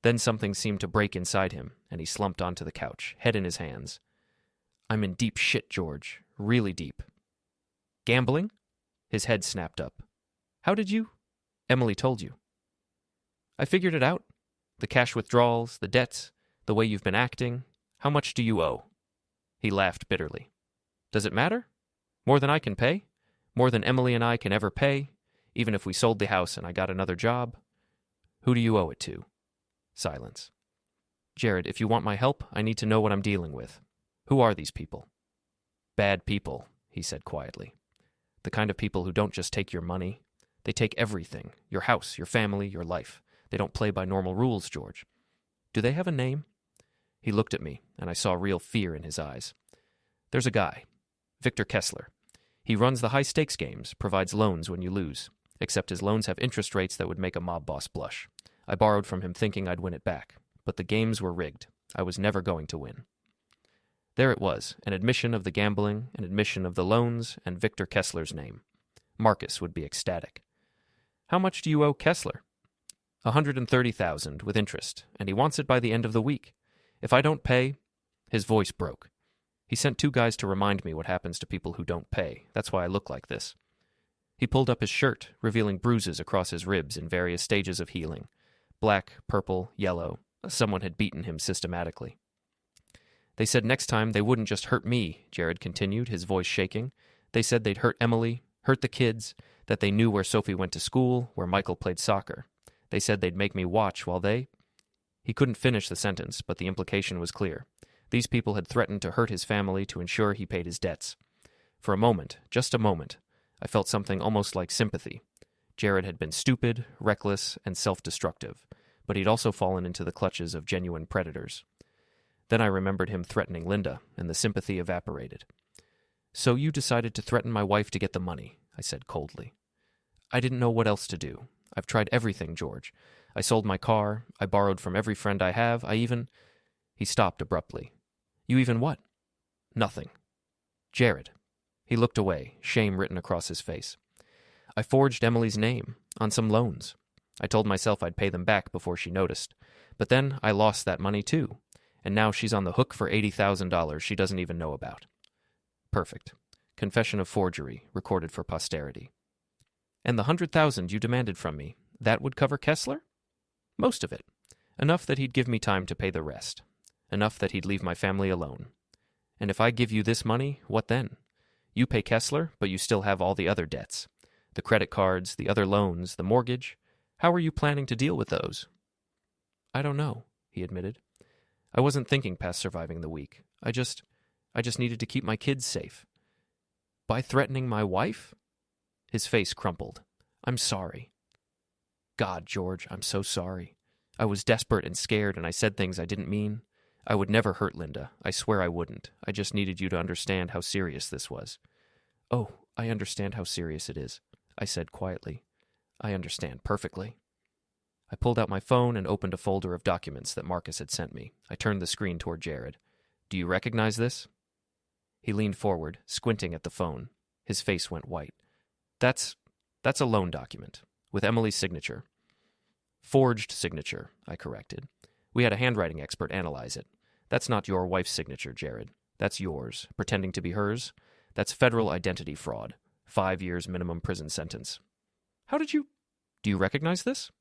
Then something seemed to break inside him, and he slumped onto the couch, head in his hands. I'm in deep shit, George. Really deep. Gambling? His head snapped up. How did you? Emily told you. I figured it out. The cash withdrawals, the debts, the way you've been acting. How much do you owe? He laughed bitterly. Does it matter? More than I can pay? More than Emily and I can ever pay? Even if we sold the house and I got another job? Who do you owe it to? Silence. Jared, if you want my help, I need to know what I'm dealing with. Who are these people? Bad people, he said quietly. The kind of people who don't just take your money. They take everything. Your house, your family, your life. They don't play by normal rules, George. Do they have a name? He looked at me, and I saw real fear in his eyes. There's a guy. Victor Kessler. He runs the high-stakes games, provides loans when you lose. Except his loans have interest rates that would make a mob boss blush. I borrowed from him thinking I'd win it back. But the games were rigged. I was never going to win. There it was, an admission of the gambling, an admission of the loans, and Victor Kessler's name. Marcus would be ecstatic. How much do you owe Kessler? $130,000 with interest, and he wants it by the end of the week. If I don't pay... His voice broke. He sent 2 guys to remind me what happens to people who don't pay. That's why I look like this. He pulled up his shirt, revealing bruises across his ribs in various stages of healing. Black, purple, yellow. Someone had beaten him systematically. They said next time they wouldn't just hurt me, Jared continued, his voice shaking. They said they'd hurt Emily, hurt the kids, that they knew where Sophie went to school, where Michael played soccer. They said they'd make me watch while they... He couldn't finish the sentence, but the implication was clear. These people had threatened to hurt his family to ensure he paid his debts. For a moment, just a moment, I felt something almost like sympathy. Jared had been stupid, reckless, and self-destructive, but he'd also fallen into the clutches of genuine predators. Then I remembered him threatening Linda, and the sympathy evaporated. "So you decided to threaten my wife to get the money," I said coldly. "I didn't know what else to do. I've tried everything, George. I sold my car. I borrowed from every friend I have. I even—" He stopped abruptly. "You even what?" "Nothing." "Jared." He looked away, shame written across his face. "I forged Emily's name on some loans. I told myself I'd pay them back before she noticed. But then I lost that money too, and now she's on the hook for $80,000 she doesn't even know about." Perfect. Confession of forgery, recorded for posterity. "And the $100,000 you demanded from me, that would cover Kessler?" "Most of it. Enough that he'd give me time to pay the rest. Enough that he'd leave my family alone. And if I give you this money, what then? You pay Kessler, but you still have all the other debts. The credit cards, the other loans, the mortgage. How are you planning to deal with those?" "I don't know," he admitted. "I wasn't thinking past surviving the week. I just needed to keep my kids safe." "By threatening my wife?" His face crumpled. "I'm sorry." "God, George, I'm so sorry. I was desperate and scared, and I said things I didn't mean. I would never hurt Linda. I swear I wouldn't. I just needed you to understand how serious this was." "Oh, I understand how serious it is," I said quietly. "I understand perfectly." I pulled out my phone and opened a folder of documents that Marcus had sent me. I turned the screen toward Jared. "Do you recognize this?" He leaned forward, squinting at the phone. His face went white. That's a loan document, with Emily's signature." "Forged signature," I corrected. "We had a handwriting expert analyze it. That's not your wife's signature, Jared. That's yours, pretending to be hers. That's federal identity fraud. 5 years minimum prison sentence." Do you recognize this?"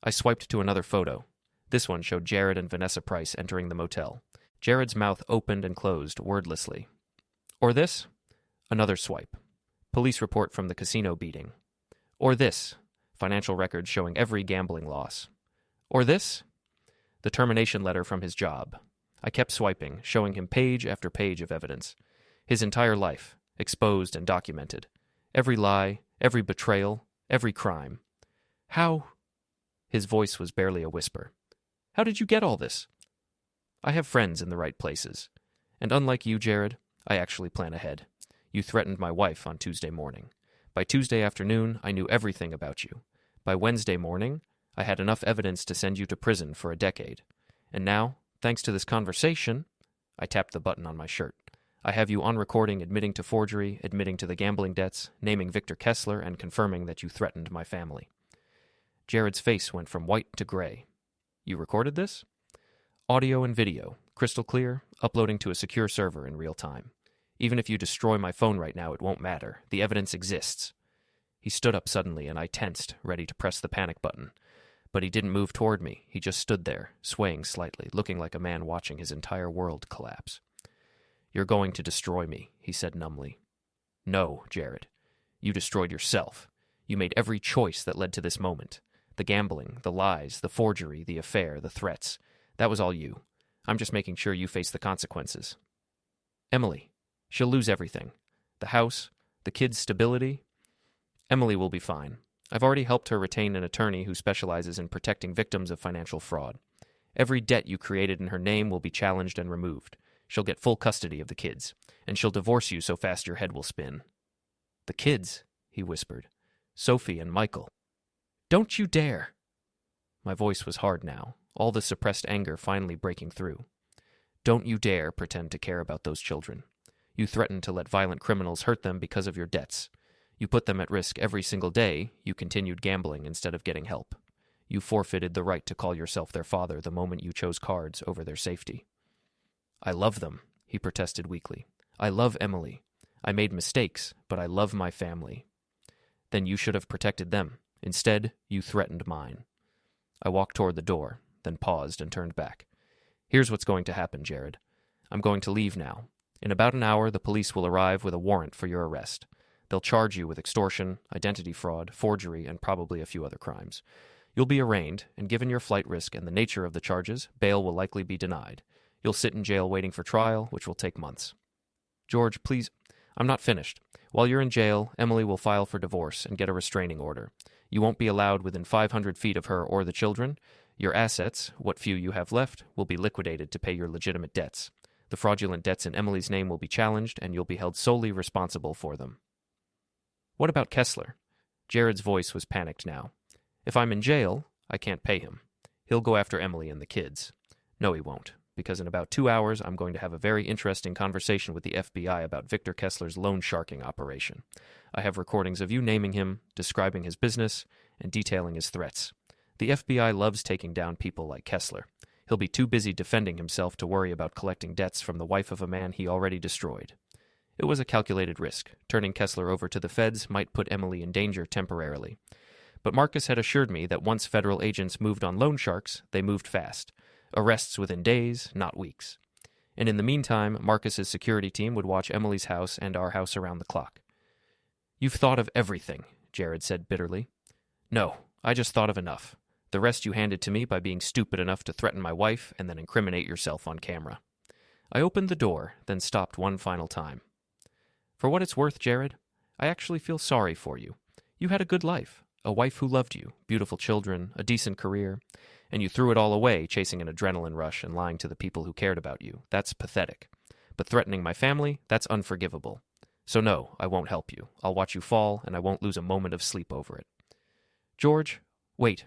I swiped to another photo. This one showed Jared and Vanessa Price entering the motel. Jared's mouth opened and closed wordlessly. "Or this?" Another swipe. Police report from the casino beating. "Or this?" Financial records showing every gambling loss. "Or this?" The termination letter from his job. I kept swiping, showing him page after page of evidence. His entire life, exposed and documented. Every lie, every betrayal, every crime. "How?" His voice was barely a whisper. "How did you get all this?" I have friends in the right places. And unlike you, Jared, I actually plan ahead. You threatened my wife on Tuesday morning. By Tuesday afternoon, I knew everything about you. By Wednesday morning, I had enough evidence to send you to prison for a decade. And now, thanks to this conversation, I tapped the button on my shirt. I have you on recording admitting to forgery, admitting to the gambling debts, naming Victor Kessler, and confirming that you threatened my family. Jared's face went from white to gray. "You recorded this?" "Audio and video, crystal clear, uploading to a secure server in real time. Even if you destroy my phone right now, it won't matter. The evidence exists." He stood up suddenly, and I tensed, ready to press the panic button. But he didn't move toward me. He just stood there, swaying slightly, looking like a man watching his entire world collapse. "You're going to destroy me," he said numbly. "No, Jared. You destroyed yourself. You made every choice that led to this moment. The gambling, the lies, the forgery, the affair, the threats. That was all you. I'm just making sure you face the consequences. Emily, she'll lose everything. The house, the kids' stability. Emily will be fine. I've already helped her retain an attorney who specializes in protecting victims of financial fraud. Every debt you created in her name will be challenged and removed. She'll get full custody of the kids, and she'll divorce you so fast your head will spin." "The kids," he whispered. "Sophie and Michael." "Don't you dare!" My voice was hard now, all the suppressed anger finally breaking through. "Don't you dare pretend to care about those children. You threatened to let violent criminals hurt them because of your debts. You put them at risk every single day. You continued gambling instead of getting help. You forfeited the right to call yourself their father the moment you chose cards over their safety." "I love them," he protested weakly. "I love Emily. I made mistakes, but I love my family." "Then you should have protected them. Instead, you threatened mine." I walked toward the door, then paused and turned back. "Here's what's going to happen, Jared. I'm going to leave now. In about an hour, the police will arrive with a warrant for your arrest. They'll charge you with extortion, identity fraud, forgery, and probably a few other crimes. You'll be arraigned, and given your flight risk and the nature of the charges, bail will likely be denied. You'll sit in jail waiting for trial, which will take months. George, please, I'm not finished. While you're in jail, Emily will file for divorce and get a restraining order. You won't be allowed within 500 feet of her or the children. Your assets, what few you have left, will be liquidated to pay your legitimate debts. The fraudulent debts in Emily's name will be challenged, and you'll be held solely responsible for them. What about Kessler? Jared's voice was panicked now. If I'm in jail, I can't pay him. He'll go after Emily and the kids. No, he won't, because in about 2 hours I'm going to have a very interesting conversation with the FBI about Victor Kessler's loan sharking operation. I have recordings of you naming him, describing his business, and detailing his threats. The FBI loves taking down people like Kessler. He'll be too busy defending himself to worry about collecting debts from the wife of a man he already destroyed. It was a calculated risk. Turning Kessler over to the feds might put Emily in danger temporarily. But Marcus had assured me that once federal agents moved on loan sharks, they moved fast. Arrests within days, not weeks. And in the meantime, Marcus's security team would watch Emily's house and our house around the clock. You've thought of everything, Jared said bitterly. No, I just thought of enough. The rest you handed to me by being stupid enough to threaten my wife and then incriminate yourself on camera. I opened the door, then stopped one final time. For what it's worth, Jared, I actually feel sorry for you. You had a good life, a wife who loved you, beautiful children, a decent career, and you threw it all away chasing an adrenaline rush and lying to the people who cared about you. That's pathetic. But threatening my family, that's unforgivable. So no, I won't help you. I'll watch you fall, and I won't lose a moment of sleep over it. George, wait.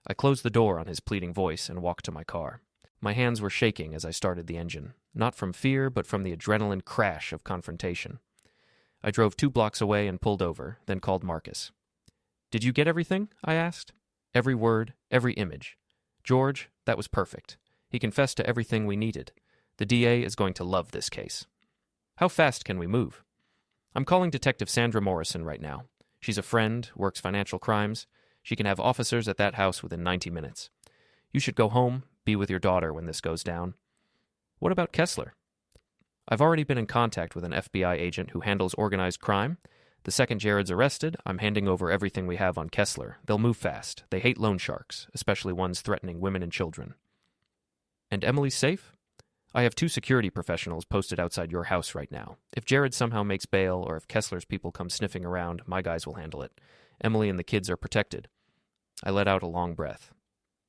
I closed the door on his pleading voice and walked to my car. My hands were shaking as I started the engine, not from fear, but from the adrenaline crash of confrontation. I drove 2 blocks away and pulled over, then called Marcus. Did you get everything? I asked. Every word, every image. George, that was perfect. He confessed to everything we needed. The DA is going to love this case. How fast can we move? I'm calling Detective Sandra Morrison right now. She's a friend, works financial crimes. She can have officers at that house within 90 minutes. You should go home, be with your daughter when this goes down. What about Kessler? I've already been in contact with an FBI agent who handles organized crime. The second Jared's arrested, I'm handing over everything we have on Kessler. They'll move fast. They hate loan sharks, especially ones threatening women and children. And Emily's safe? I have 2 security professionals posted outside your house right now. If Jared somehow makes bail, or if Kessler's people come sniffing around, my guys will handle it. Emily and the kids are protected. I let out a long breath.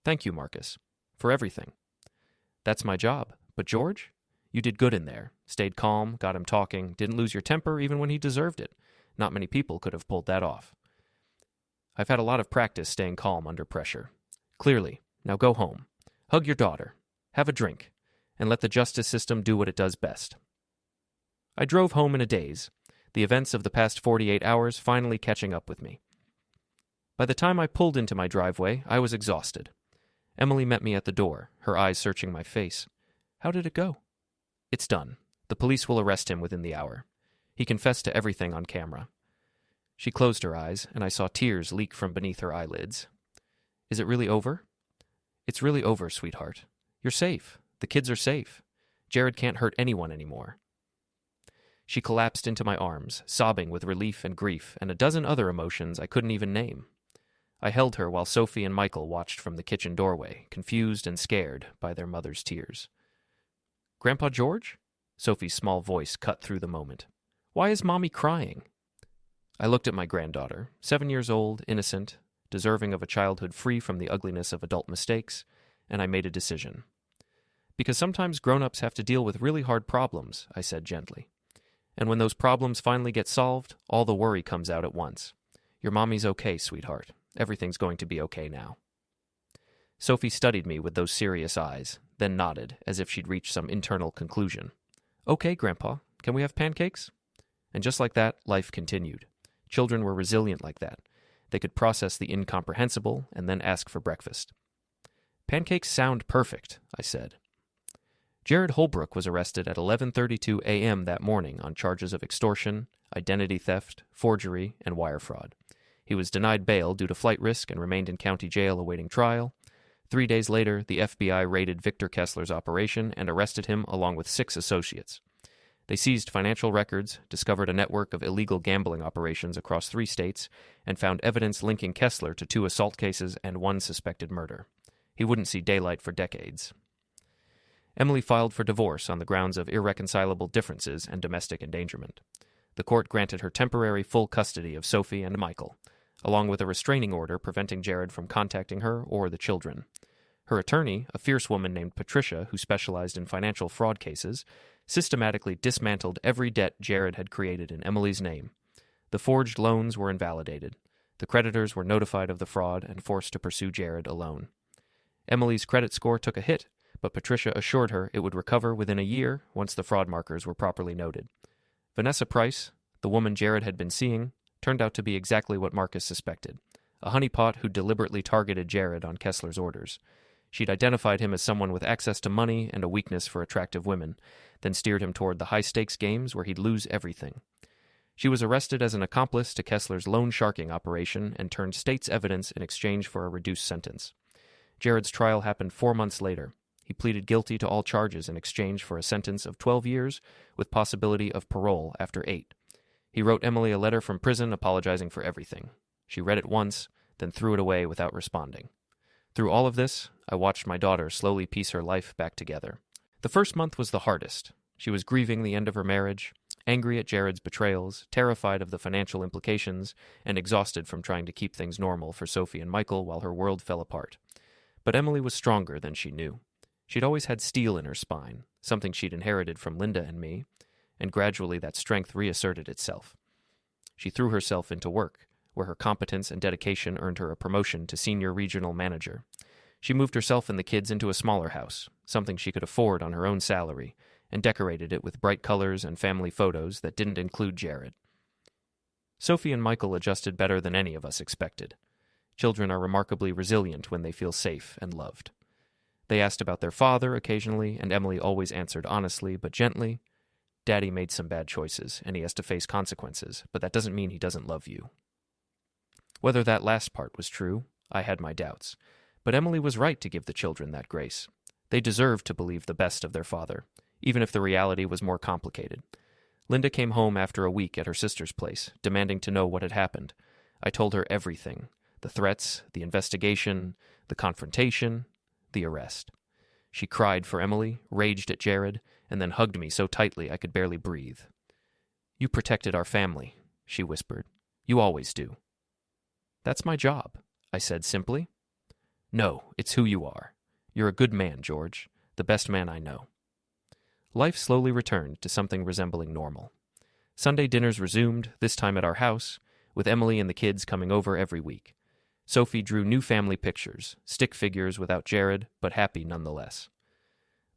Thank you, Marcus, for everything. That's my job. But George? You did good in there. Stayed calm, got him talking, didn't lose your temper even when he deserved it. Not many people could have pulled that off. I've had a lot of practice staying calm under pressure. Clearly, now go home. Hug your daughter. Have a drink. And let the justice system do what it does best. I drove home in a daze, the events of the past 48 hours finally catching up with me. By the time I pulled into my driveway, I was exhausted. Emily met me at the door, her eyes searching my face. How did it go? It's done. The police will arrest him within the hour. He confessed to everything on camera. She closed her eyes, and I saw tears leak from beneath her eyelids. Is it really over? It's really over, sweetheart. You're safe. The kids are safe. Jared can't hurt anyone anymore. She collapsed into my arms, sobbing with relief and grief and a dozen other emotions I couldn't even name. I held her while Sophie and Michael watched from the kitchen doorway, confused and scared by their mother's tears. Grandpa George? Sophie's small voice cut through the moment. Why is Mommy crying? I looked at my granddaughter, 7 years old, innocent, deserving of a childhood free from the ugliness of adult mistakes, and I made a decision. Because sometimes grown-ups have to deal with really hard problems, I said gently. And when those problems finally get solved, all the worry comes out at once. Your mommy's okay, sweetheart. Everything's going to be okay now. Sophie studied me with those serious eyes, then nodded, as if she'd reached some internal conclusion. Okay, Grandpa, can we have pancakes? And just like that, life continued. Children were resilient like that. They could process the incomprehensible and then ask for breakfast. Pancakes sound perfect, I said. Jared Holbrook was arrested at 11:32 a.m. that morning on charges of extortion, identity theft, forgery, and wire fraud. He was denied bail due to flight risk and remained in county jail awaiting trial. 3 days later, the FBI raided Victor Kessler's operation and arrested him along with 6 associates. They seized financial records, discovered a network of illegal gambling operations across 3 states, and found evidence linking Kessler to 2 assault cases and 1 suspected murder. He wouldn't see daylight for decades. Emily filed for divorce on the grounds of irreconcilable differences and domestic endangerment. The court granted her temporary full custody of Sophie and Michael, along with a restraining order preventing Jared from contacting her or the children. Her attorney, a fierce woman named Patricia who specialized in financial fraud cases, systematically dismantled every debt Jared had created in Emily's name. The forged loans were invalidated. The creditors were notified of the fraud and forced to pursue Jared alone. Emily's credit score took a hit, but Patricia assured her it would recover within a year once the fraud markers were properly noted. Vanessa Price, the woman Jared had been seeing, turned out to be exactly what Marcus suspected, a honeypot who deliberately targeted Jared on Kessler's orders. She'd identified him as someone with access to money and a weakness for attractive women, then steered him toward the high-stakes games where he'd lose everything. She was arrested as an accomplice to Kessler's loan sharking operation and turned state's evidence in exchange for a reduced sentence. Jared's trial happened 4 months later. He pleaded guilty to all charges in exchange for a sentence of 12 years with possibility of parole after 8. He wrote Emily a letter from prison apologizing for everything. She read it once, then threw it away without responding. Through all of this, I watched my daughter slowly piece her life back together. The first month was the hardest. She was grieving the end of her marriage, angry at Jared's betrayals, terrified of the financial implications, and exhausted from trying to keep things normal for Sophie and Michael while her world fell apart. But Emily was stronger than she knew. She'd always had steel in her spine, something she'd inherited from Linda and me, and gradually that strength reasserted itself. She threw herself into work, where her competence and dedication earned her a promotion to senior regional manager. She moved herself and the kids into a smaller house, something she could afford on her own salary, and decorated it with bright colors and family photos that didn't include Jared. Sophie and Michael adjusted better than any of us expected. Children are remarkably resilient when they feel safe and loved. They asked about their father occasionally, and Emily always answered honestly but gently, "Daddy made some bad choices, and he has to face consequences, but that doesn't mean he doesn't love you." Whether that last part was true, I had my doubts, but Emily was right to give the children that grace. They deserved to believe the best of their father, even if the reality was more complicated. Linda came home after a week at her sister's place, demanding to know what had happened. I told her everything: the threats, the investigation, the confrontation, the arrest. She cried for Emily, raged at Jared, and then hugged me so tightly I could barely breathe. "You protected our family," she whispered. "You always do." "That's my job," I said simply. "No, it's who you are. You're a good man, George, the best man I know." Life slowly returned to something resembling normal. Sunday dinners resumed, this time at our house, with Emily and the kids coming over every week. Sophie drew new family pictures, stick figures without Jared, but happy nonetheless.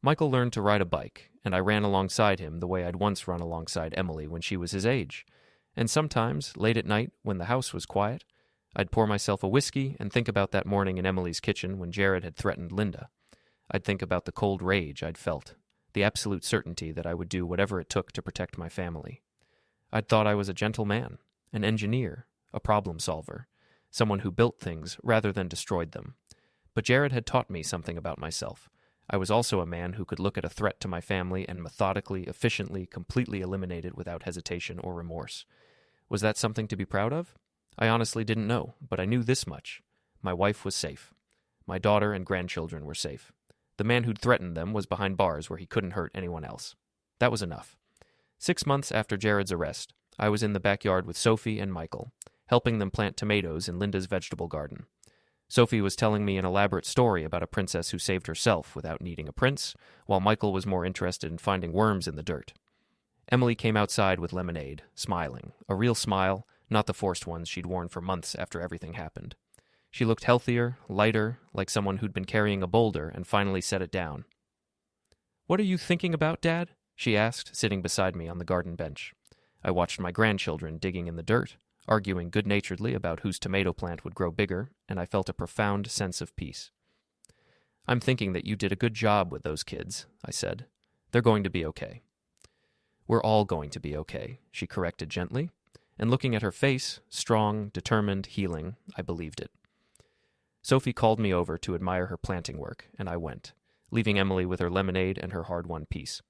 Michael learned to ride a bike, and I ran alongside him the way I'd once run alongside Emily when she was his age. And sometimes, late at night, when the house was quiet, I'd pour myself a whiskey and think about that morning in Emily's kitchen when Jared had threatened Linda. I'd think about the cold rage I'd felt, the absolute certainty that I would do whatever it took to protect my family. I'd thought I was a gentle man, an engineer, a problem solver, someone who built things rather than destroyed them. But Jared had taught me something about myself. I was also a man who could look at a threat to my family and methodically, efficiently, completely eliminate it without hesitation or remorse. Was that something to be proud of? I honestly didn't know, but I knew this much. My wife was safe. My daughter and grandchildren were safe. The man who'd threatened them was behind bars where he couldn't hurt anyone else. That was enough. 6 months after Jared's arrest, I was in the backyard with Sophie and Michael, helping them plant tomatoes in Linda's vegetable garden. Sophie was telling me an elaborate story about a princess who saved herself without needing a prince, while Michael was more interested in finding worms in the dirt. Emily came outside with lemonade, smiling, a real smile, not the forced ones she'd worn for months after everything happened. She looked healthier, lighter, like someone who'd been carrying a boulder and finally set it down. "What are you thinking about, Dad?" she asked, sitting beside me on the garden bench. I watched my grandchildren digging in the dirt, arguing good-naturedly about whose tomato plant would grow bigger, and I felt a profound sense of peace. "I'm thinking that you did a good job with those kids," I said. "They're going to be okay." "We're all going to be okay," she corrected gently, and looking at her face, strong, determined, healing, I believed it. Sophie called me over to admire her planting work, and I went, leaving Emily with her lemonade and her hard-won peace.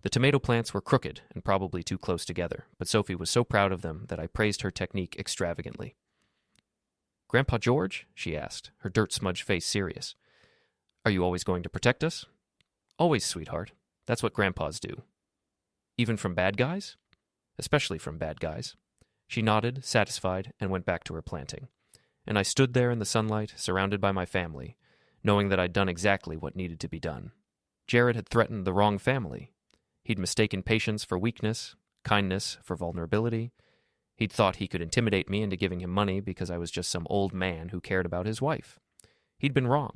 The tomato plants were crooked and probably too close together, but Sophie was so proud of them that I praised her technique extravagantly. "Grandpa George?" she asked, her dirt-smudged face serious. "Are you always going to protect us?" "Always, sweetheart. That's what grandpas do." "Even from bad guys?" "Especially from bad guys." She nodded, satisfied, and went back to her planting. And I stood there in the sunlight, surrounded by my family, knowing that I'd done exactly what needed to be done. Jared had threatened the wrong family. He'd mistaken patience for weakness, kindness for vulnerability. He'd thought he could intimidate me into giving him money because I was just some old man who cared about his wife. He'd been wrong.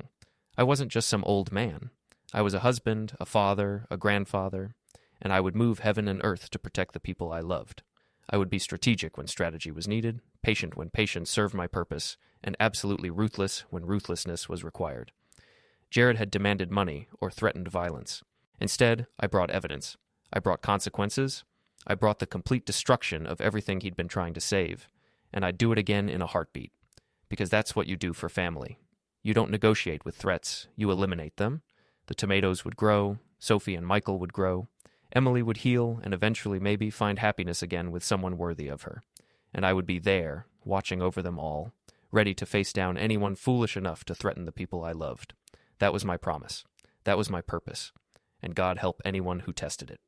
I wasn't just some old man. I was a husband, a father, a grandfather, and I would move heaven and earth to protect the people I loved. I would be strategic when strategy was needed, patient when patience served my purpose, and absolutely ruthless when ruthlessness was required. Jared had demanded money or threatened violence. Instead, I brought evidence. I brought consequences. I brought the complete destruction of everything he'd been trying to save, and I'd do it again in a heartbeat. Because that's what you do for family. You don't negotiate with threats, you eliminate them. The tomatoes would grow, Sophie and Michael would grow, Emily would heal and eventually maybe find happiness again with someone worthy of her. And I would be there, watching over them all, ready to face down anyone foolish enough to threaten the people I loved. That was my promise. That was my purpose. And God help anyone who tested it.